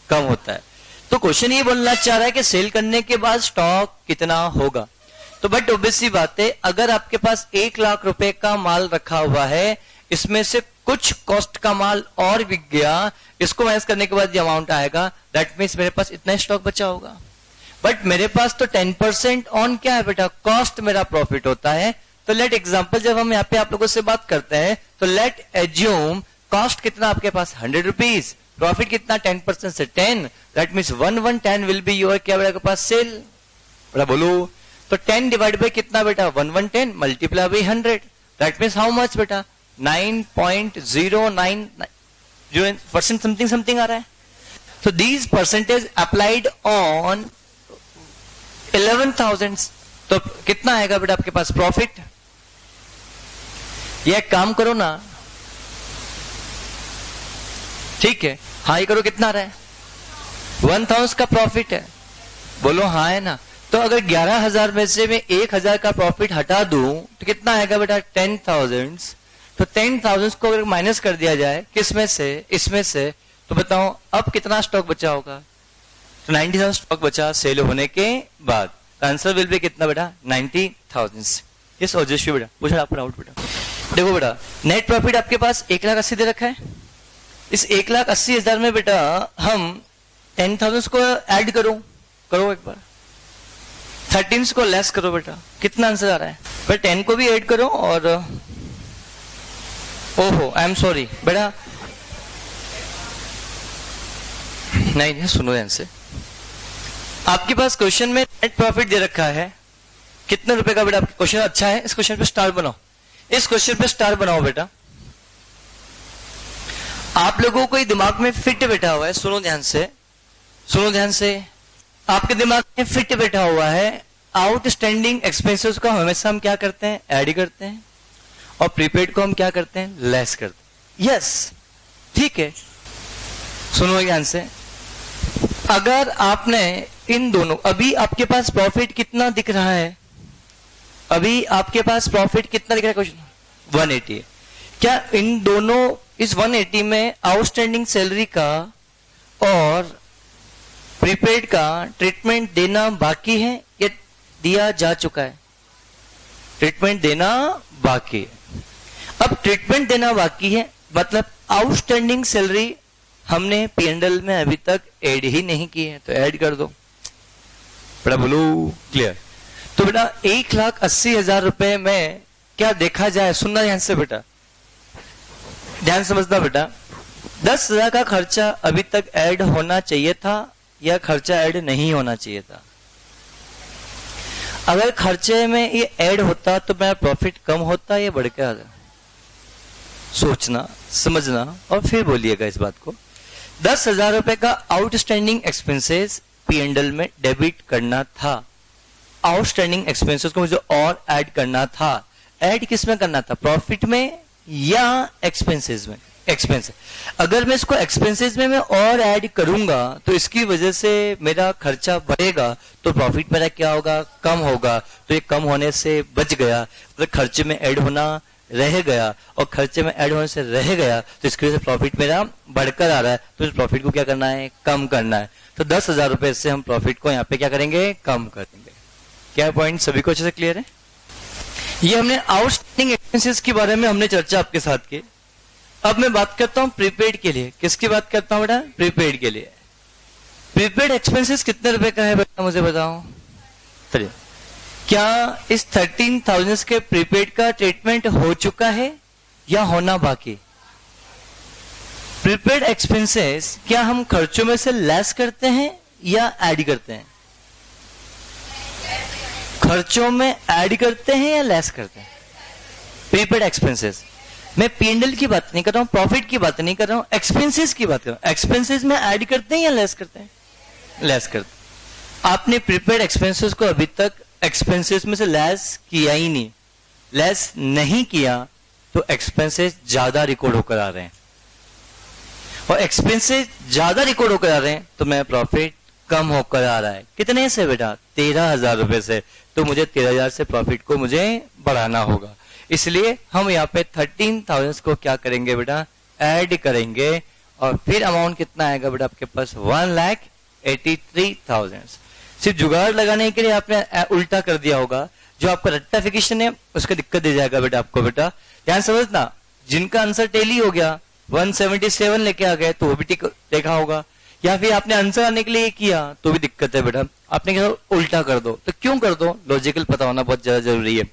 Speaker 1: कम होता है। तो क्वेश्चन ये बोलना चाह रहा है कि सेल करने के बाद स्टॉक कितना होगा। तो बट ऑब्वियसली बात है, अगर आपके पास 1 लाख रुपए का माल रखा हुआ है, इसमें से कुछ कॉस्ट का माल और बिक गया, इसको माइनस करने के बाद जो अमाउंट आएगा, दैट मीन्स मेरे पास इतना स्टॉक बचा होगा। बट मेरे पास तो 10% ऑन क्या है बेटा? कॉस्ट मेरा प्रॉफिट होता है। तो लेट एग्जांपल, जब हम यहाँ पे आप लोगों से बात करते हैं, तो लेट एज्यूम कॉस्ट कितना आपके पास? 100 रुपीज, प्रॉफिट कितना? 10% से 10, that means 1/10 will be your क्या बेटा के पास? सेल। बेटा बोलो, तो 10 डिवाइड बाई कितना बेटा? 1/10 multiply by 100, that means how much बेटा? 9.099% समथिंग समथिंग आ रहा है। तो दीज परसेंटेज अप्लाइड ऑन 11,000, तो कितना आएगा बेटा आपके पास प्रॉफिट? ये एक काम करो ना, ठीक है, हाँ ये करो, कितना आ रहा है? 1,000 का प्रॉफिट है, बोलो हाँ है ना। तो अगर 11,000 में से मैं 1,000 का प्रॉफिट हटा दूं तो कितना आएगा बेटा? 10,000। तो 10,000 को अगर माइनस कर दिया जाए किसमें से? इसमें से, तो बताओ अब कितना स्टॉक बचा होगा? तो 90,000 स्टॉक बचा सेल होने के बाद। आंसर विल बी कितना बेटा? 90,000। यस ओजस्वी बेटा, पूछा आपका डाउट बेटा। देखो बेटा, नेट प्रॉफिट आपके पास 1,80,000 दे रखा है। इस 1,80,000 में बेटा हम 10,000 को ऐड करो एक बार, 13 को लेस करो बेटा, कितना आंसर आ रहा है? पर 10 को भी ऐड करो, और ओहो आई एम सॉरी बेटा, नहीं सुनो ध्यान से। आपके पास क्वेश्चन में नेट प्रॉफिट दे रखा है कितने रुपए का बेटा? आपका क्वेश्चन अच्छा है, इस क्वेश्चन पे स्टार बनाओ, इस क्वेश्चन पे स्टार बनाओ बेटा। आप लोगों को दिमाग में फिट बैठा हुआ है, सुनो ध्यान से, सुनो ध्यान से, आपके दिमाग में फिट बैठा हुआ है, आउटस्टैंडिंग एक्सपेंसेस को हमेशा हम क्या करते हैं? ऐड करते हैं, और प्रीपेड को हम क्या करते हैं? लेस करते हैं। यस ठीक है, सुनो ध्यान से। अगर आपने इन दोनों, अभी आपके पास प्रॉफिट कितना दिख रहा है? अभी आपके पास प्रॉफिट कितना दिख रहा है? क्वेश्चन 180 है। क्या इन दोनों, इस 180 में आउटस्टैंडिंग सैलरी का और प्रीपेड का ट्रीटमेंट देना बाकी है या दिया जा चुका है? ट्रीटमेंट देना बाकी है। अब ट्रीटमेंट देना बाकी है मतलब आउटस्टैंडिंग सैलरी हमने P&L में अभी तक ऐड ही नहीं की है, तो ऐड कर दो बेटा, बोलो क्लियर। तो बेटा 1,80,000 रुपए में क्या देखा जाए? सुनना ध्यान से बेटा, ध्यान समझना बेटा। 10,000 का खर्चा अभी तक ऐड होना चाहिए था या खर्चा ऐड नहीं होना चाहिए था? अगर खर्चे में ये ऐड होता तो मेरा प्रॉफिट कम होता या बढ़ के आता? सोचना, समझना और फिर बोलिएगा इस बात को। 10,000 रुपए का आउटस्टैंडिंग एक्सपेंसेस P&L में डेबिट करना था। आउटस्टैंडिंग एक्सपेंसेस को मुझे और ऐड करना था। ऐड किस में करना था? प्रॉफिट में या एक्सपेंसेस में? एक्सपेंस। अगर मैं इसको एक्सपेंसेस में मैं और ऐड करूंगा तो इसकी वजह से मेरा खर्चा बढ़ेगा, तो प्रॉफिट मेरा क्या होगा, कम होगा। तो ये कम होने से बच गया, मतलब खर्चे में ऐड होना रह गया, और खर्चे में ऐड होने से रह गया तो इसकी वजह से प्रॉफिट मेरा बढ़कर आ रहा है। तो इस प्रॉफिट को क्या करना है, कम करना है। तो 10,000 रुपए से हम प्रॉफिट को यहाँ पे क्या करेंगे, कम करेंगे। क्या पॉइंट सभी को अच्छे से क्लियर है? ये हमने आउटस्टैंडिंग एक्सपेंसेस के बारे में हमने चर्चा आपके साथ की। अब मैं बात करता हूं प्रीपेड के लिए। किसकी बात करता हूं बेटा, प्रीपेड के लिए। प्रीपेड एक्सपेंसेस कितने रुपए का है बेटा, मुझे बताओ। चलिए, क्या इस 13,000 के प्रीपेड का ट्रीटमेंट हो चुका है या होना बाकी? प्रीपेड एक्सपेंसेस क्या हम खर्चों में से लेस करते हैं या ऐड करते हैं? खर्चों में ऐड करते हैं या लेस करते हैं? प्रीपेड एक्सपेंसेस, मैं P&L की बात नहीं कर रहा हूं, प्रॉफिट की बात नहीं कर रहा हूं, एक्सपेंसेस की बात कर रहा हूं। एक्सपेंसेस में ऐड करते हैं या लेस करते हैं? लेस करते। आपने प्रीपेड एक्सपेंसेस को अभी तक एक्सपेंसेस में से लेस किया ही नहीं। लेस नहीं किया तो एक्सपेंसेस ज्यादा रिकॉर्ड होकर आ रहे हैं, और एक्सपेंसेस ज्यादा रिकॉर्ड होकर आ रहे हैं तो मैं प्रॉफिट कम होकर आ रहा है। कितने से बेटा, 13,000 रुपए से। तो मुझे 13,000 से प्रॉफिट को मुझे बढ़ाना होगा, इसलिए हम यहाँ पे 13,000 को क्या करेंगे बेटा, ऐड करेंगे। और फिर अमाउंट कितना आएगा बेटा आपके पास, 1,83,000। सिर्फ जुगाड़ लगाने के लिए आपने उल्टा कर दिया होगा। जो आपका रेक्टिफिकेशन है उसका दिक्कत दे जाएगा बेटा आपको। बेटा ध्यान समझना, जिनका आंसर टेली हो गया 177 लेके आ गए तो वो भी टिक देखा होगा, या फिर आपने आंसर आने के लिए किया तो भी दिक्कत है बेटा। आपने कहा उल्टा कर दो, तो क्यों कर दो, लॉजिकल पता होना बहुत ज्यादा जरूरी है।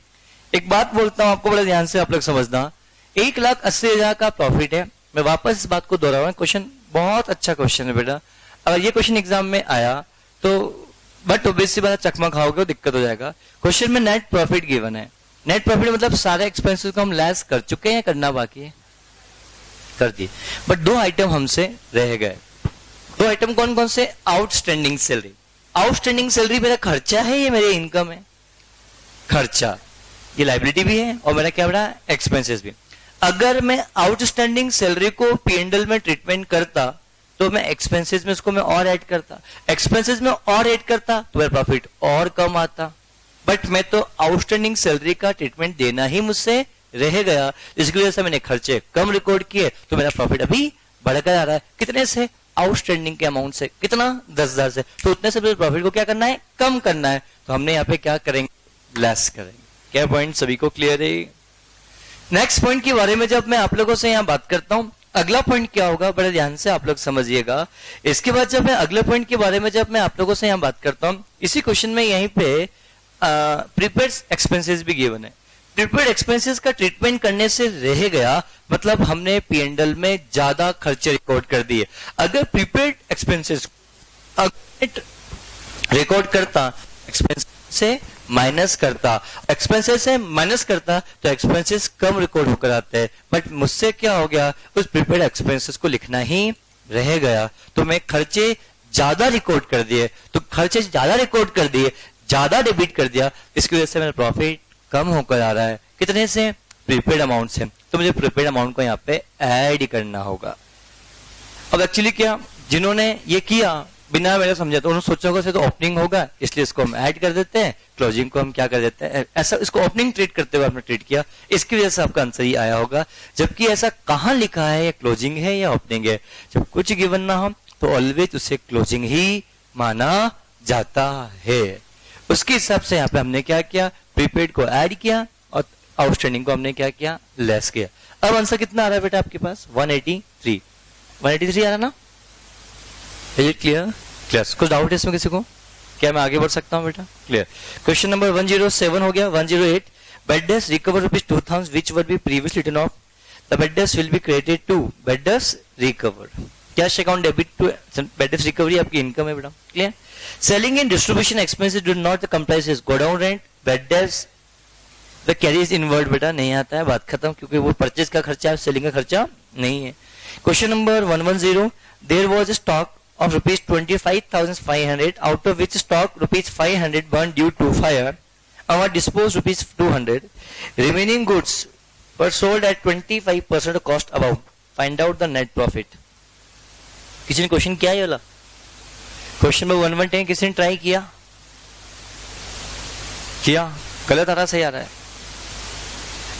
Speaker 1: एक बात बोलता हूं आपको, बड़ा ध्यान से आप लोग समझना। 1,80,000 का प्रॉफिट है। मैं वापस इस बात को दोहरा रहा हूं, क्वेश्चन बहुत अच्छा क्वेश्चन है बेटा। अगर ये क्वेश्चन एग्जाम में आया तो बट ओब्वियसली बात चकमा खाओगे, दिक्कत हो जाएगा। क्वेश्चन में नेट प्रॉफिट गिवन है। नेट प्रॉफिट मतलब सारे एक्सपेंसेस को हम लेस कर चुके हैं, करना बाकी है, कर दिए। बट 2 आइटम हमसे रह गए। 2 आइटम कौन कौन से? Outstanding salary. आउटस्टैंडिंग सैलरी मेरा खर्चा है, ये मेरे इनकम है? खर्चा, ये लाइबिलिटी भी है और मेरा क्या बड़ा, एक्सपेंसेस भी। अगर मैं आउटस्टैंडिंग सैलरी को P&L में ट्रीटमेंट करता तो मैं एक्सपेंसेस में उसको मैं और ऐड करता, एक्सपेंसेस में और ऐड करता तो मेरा प्रॉफिट और कम आता। बट मैं तो आउटस्टैंडिंग सैलरी का ट्रीटमेंट देना ही मुझसे रह गया, इसकी वजह से मैंने खर्चे कम रिकॉर्ड किए तो मेरा प्रॉफिट अभी बढ़कर आ रहा है। कितने से? आउटस्टैंडिंग के अमाउंट से। कितना? 10,000 से। तो उतने से प्रॉफिट को क्या करना है, कम करना है। तो हमने यहाँ पे क्या करेंगे, लेस करेंगे। क्या पॉइंट सभी को क्लियर है? नेक्स्ट पॉइंट के बारे में जब मैं आप लोगों से यहाँ बात करता हूँ, अगला पॉइंट क्या होगा, बड़े ध्यान से आप लोग समझिएगा। इसके बाद जब मैं अगले पॉइंट के बारे में जब मैं आप लोगों से यहाँ बात करता हूँ, इसी क्वेश्चन में यहीं पे प्रीपेड एक्सपेंसेस भी गिवन है। प्रीपेड एक्सपेंसेस का ट्रीटमेंट करने से रह गया, मतलब हमने P&L में ज्यादा खर्चे रिकॉर्ड कर दिए। अगर प्रीपेड एक्सपेंसेस रिकॉर्ड करता, एक्सपेंस से माइनस करता, एक्सपेंसेस से माइनस करता तो एक्सपेंसेस कम रिकॉर्ड होकर आते हैं। बट मुझसे क्या हो गया, उस प्रीपेड एक्सपेंसेस को लिखना ही रह गया, तो मैं खर्चे ज्यादा रिकॉर्ड कर दिए। तो खर्चे ज्यादा रिकॉर्ड कर दिए, ज्यादा डेबिट कर दिया, इसकी वजह से मेरा प्रॉफिट कम होकर आ रहा है। कितने से? प्रीपेड अमाउंट से। तो मुझे प्रीपेड अमाउंट को यहाँ पे ऐड करना होगा। अब एक्चुअली क्या, जिन्होंने ये किया बिना मेरे समझा तो उन्होंने सोचा होगा तो ओपनिंग होगा, इसलिए इसको हम ऐड कर देते हैं, क्लोजिंग को हम क्या कर देते हैं, ऐसा इसको ओपनिंग ट्रीट करते हुए आपने ट्रीट किया, इसकी वजह से आपका आंसर ही आया होगा। जबकि ऐसा कहाँ लिखा है, या क्लोजिंग है या ओपनिंग है? जब कुछ गिवन ना हो तो ऑलवेज उसे क्लोजिंग ही माना जाता है। उसके हिसाब से यहाँ पे हमने क्या किया, प्रीपेड को ऐड किया और आउटस्टैंडिंग को हमने क्या किया, लेस किया। अब आंसर कितना आ रहा है बेटा आपके पास? 183 आ रहा ना? क्लियर? क्लियर? कुछ डाउट है इसमें किसी को? क्या मैं आगे बढ़ सकता हूं बेटा? क्लियर? क्वेश्चन नंबर 107 हो गया। 108, bad debts recover ₹2,000 which were be previously written off. The bad debts will be credited to bad debts recovered. Cash account debit to bad debts recovery आपकी इनकम है बेटा। क्लियर? Selling and distribution expenses do not comprise godown rent, bad debts the carriage inward बेटा नहीं आता है, बात खत्म, क्योंकि वो परचेज का खर्चा है, सेलिंग का खर्चा नहीं है। Question number 110, there was a stock of rupees 25,500 out of which stock rupees 500 burned due to fire or disposed rupees 200. Remaining goods were sold at 25% of cost above. Find out the net profit. किसी ने question किया ये वाला? Question number 110 किसी ने try किया? गलत आ रहा, सही आ रहा है?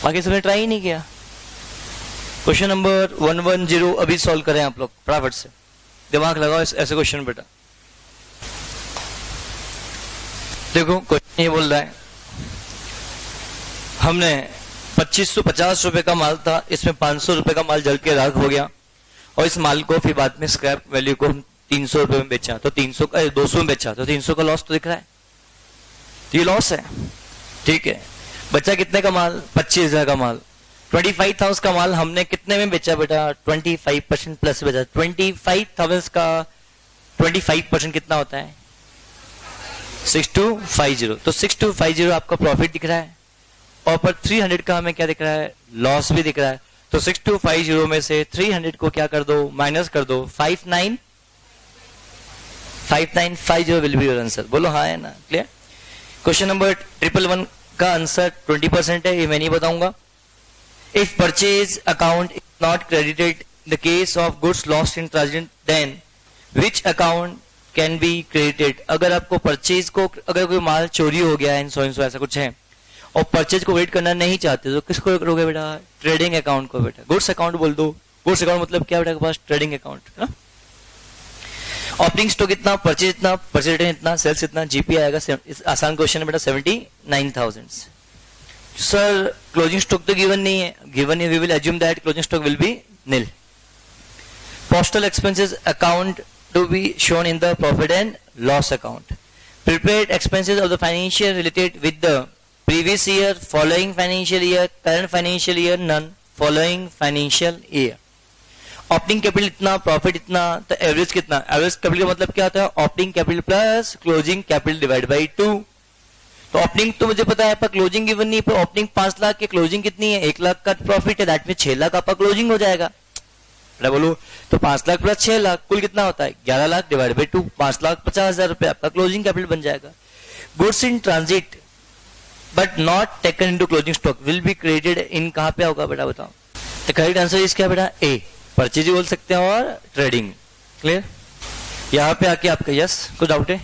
Speaker 1: बाकी सबने ट्राई ही नहीं किया। क्वेश्चन नंबर 110 अभी सॉल्व करें आप लोग फटाफट से, दिमाग लगाओ ऐसे क्वेश्चन बेटा। देखो क्वेश्चन ये बोल रहा है, हमने 2550 रुपए का माल था, इसमें 500 रुपए का माल जल के राख हो गया और इस माल को फिर बाद में स्क्रैप वैल्यू को 300 रुपए में बेचा, तो 200 में बेचा, तो 300 का लॉस तो दिख रहा है, तो ये लॉस है। ठीक है, बचा कितने का माल? 25,000 का माल। 25,000 का माल हमने कितने में बेचा बेटा? 25% प्लस बेचा। 25,000 का 25% कितना होता है? 6250। तो 6250 आपका प्रॉफिट दिख रहा है और पर 300 का हमें क्या दिख रहा है? लॉस भी दिख रहा है। तो 6250 में से 300 को क्या कर दो? माइनस कर दो। 5950 विल बी योर आंसर। बोलो हाँ है ना? क्लियर? क्वेश्चन नंबर 111 का आंसर 20% है, ये मैं नहीं बताऊंगा। If purchase account is not credited in the case of goods lost in transit, then which account can be credited? अगर आपको परचेज को, अगर कोई माल चोरी हो गया है, सो ऐसा कुछ है और परचेज को वेट करना नहीं चाहते तो किसको करोगे बेटा? ट्रेडिंग अकाउंट को बेटा। गुड्स अकाउंट बोल दो। गुड्स अकाउंट मतलब क्या बेटा के पास? ट्रेडिंग अकाउंट है ना। ओपनिंग स्टॉक इतना, परचेज इतना, परचेज रिटर्न इतना, सेल्स इतना, जीपी आएगा। आसान क्वेश्चन है बेटा 79,000। सर क्लोजिंग स्टॉक तो गिवन नहीं है, गिवन है, we will assume that closing stock will be nil. Postal expenses account to be shown in the profit and loss account. Prepaid expenses of the financial related with the previous year, following financial year, current financial year, none, following financial year. Opening capital इतना, profit इतना, तो average कितना? Average capital का मतलब क्या होता है? Opening capital plus closing capital divide by 2। तो ओपनिंग तो मुझे पता है, पर क्लोजिंग गिवन नहीं, पर ओपनिंग 5 लाख की, क्लोजिंग कितनी है? 1 लाख का प्रॉफिट है, दैट में 6 लाख आपका क्लोजिंग हो जाएगा। बोलो तो 5 लाख प्लस 6 लाख कुल कितना होता है? 11 लाख डिवाइड बाई 2, 5,50,000 रुपए आपका क्लोजिंग कैपिटल बन जाएगा। Goods in transit but not taken into closing stock will be credited in, कहां पे होगा बेटा बताओ? तो करेक्ट आंसर इज क्या बेटा? ए, परचेज बोल सकते हैं और ट्रेडिंग। क्लियर? यहां पे आके आपका यस, कुछ डाउट है?